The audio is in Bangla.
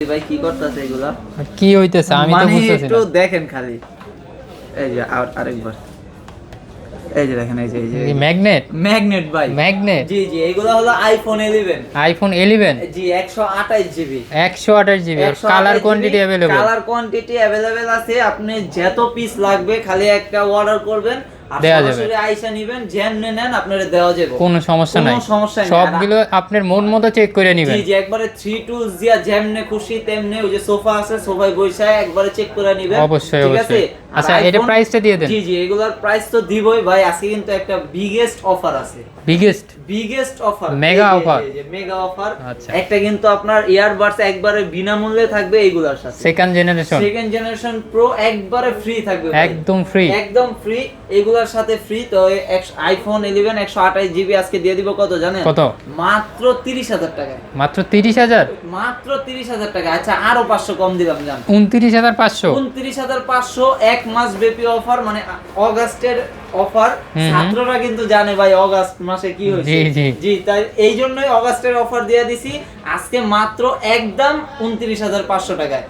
ভাই কি করতেছে এগুলা? কি হইতেছে আমি তো বুঝতেছি না। একটু দেখেন খালি। এই যে আরেকবার। এই যে দেখেন, এই যে ম্যাগনেট ম্যাগনেট ভাই। ম্যাগনেট জি জি, এগুলা হলো আইফোন 11। আইফোন 11 জি 128 GB. 128 GB colour quantity available. Colour quantity available আছে। আপনি যত পিস লাগবে খালি একটা অর্ডার করবেন আর দেয়া যাবে। সরাসরি আইসা নেবেন, যেমনে নেন আপনারে দেওয়া যাবে। কোনো সমস্যা নাই, কোনো সমস্যা নাই। সবগুলো আপনার মন মতো চেক করে নেবেন। জি জি, একবারে 3 টুলস দিয়া যেমনে খুশি তেমনে, ওই যে সোফা আছে সোফায় বসে একবারে চেক করে নেবেন। অবশ্যই ঠিক আছে। অবশ্যই। আচ্ছা এটা প্রাইসটা দিয়ে দেন। জি জি, এগুলার প্রাইস তো দিবই ভাই। আজকে কিন্তু একটা বিগেস্ট অফার আছে। Biggest offer, mega offer. এই যে মেগা অফার। আচ্ছা, একটা কিন্তু আপনার ইয়ারবাডস একবারে বিনামূল্যে থাকবে এইগুলার সাথে। সেকেন্ড জেনারেশন প্রো একবারে ফ্রি থাকবে ভাই। একদম ফ্রি। একদম ফ্রি, এগুলার সাথে ফ্রি। তো আইফোন 11 128 জিবি আজকে দিয়ে দিব কত জানেন? কত? মাত্র 30,000 টাকায়। মাত্র 30,000? মাত্র 30,000 টাকা। আচ্ছা আরো 500 কম দিলাম জান। 29,500। 29,500 এক মাস ব্যাপী অফার, মানে অগাস্টের অফার। ছাত্ররা কিন্তু জানে ভাই অগাস্ট মাসে কি হয়েছে। জি জি জি, তাই এই জন্যই অগাস্টের অফার দিয়ে দিছি আজকে মাত্র একদম 29,500 টাকায়।